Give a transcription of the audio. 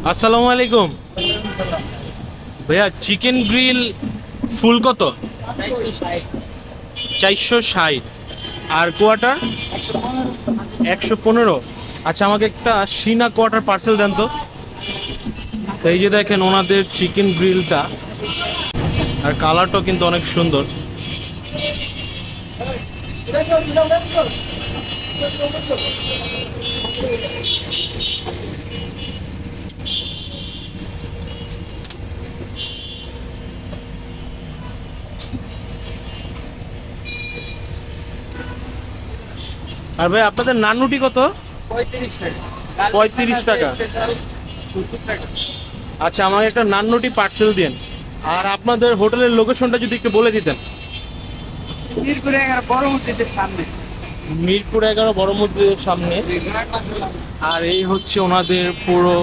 আসসালামু আলাইকুম ভাইয়া, চিকেন গ্রিল ফুল কত? 460। আর কোয়াটার 115। আচ্ছা, আমাকে একটা সিনা কোয়াটার পার্সেল দেন তো। এই যে দেখেন ওনাদের চিকেন গ্রিলটা, আর কালারটাও কিন্তু অনেক সুন্দর। আর ভাই, আপনাদের নান রুটি কত? 35 টাকা। আচ্ছা, আমাকে একটা নান রুটি পার্সেল দিন। আর আপনাদের হোটেলের লোকেশনটা যদি একটু বলে দিতেন। মিরপুর 11 বড় মসজিদের সামনে। আর এই হচ্ছে ওনাদের পুরো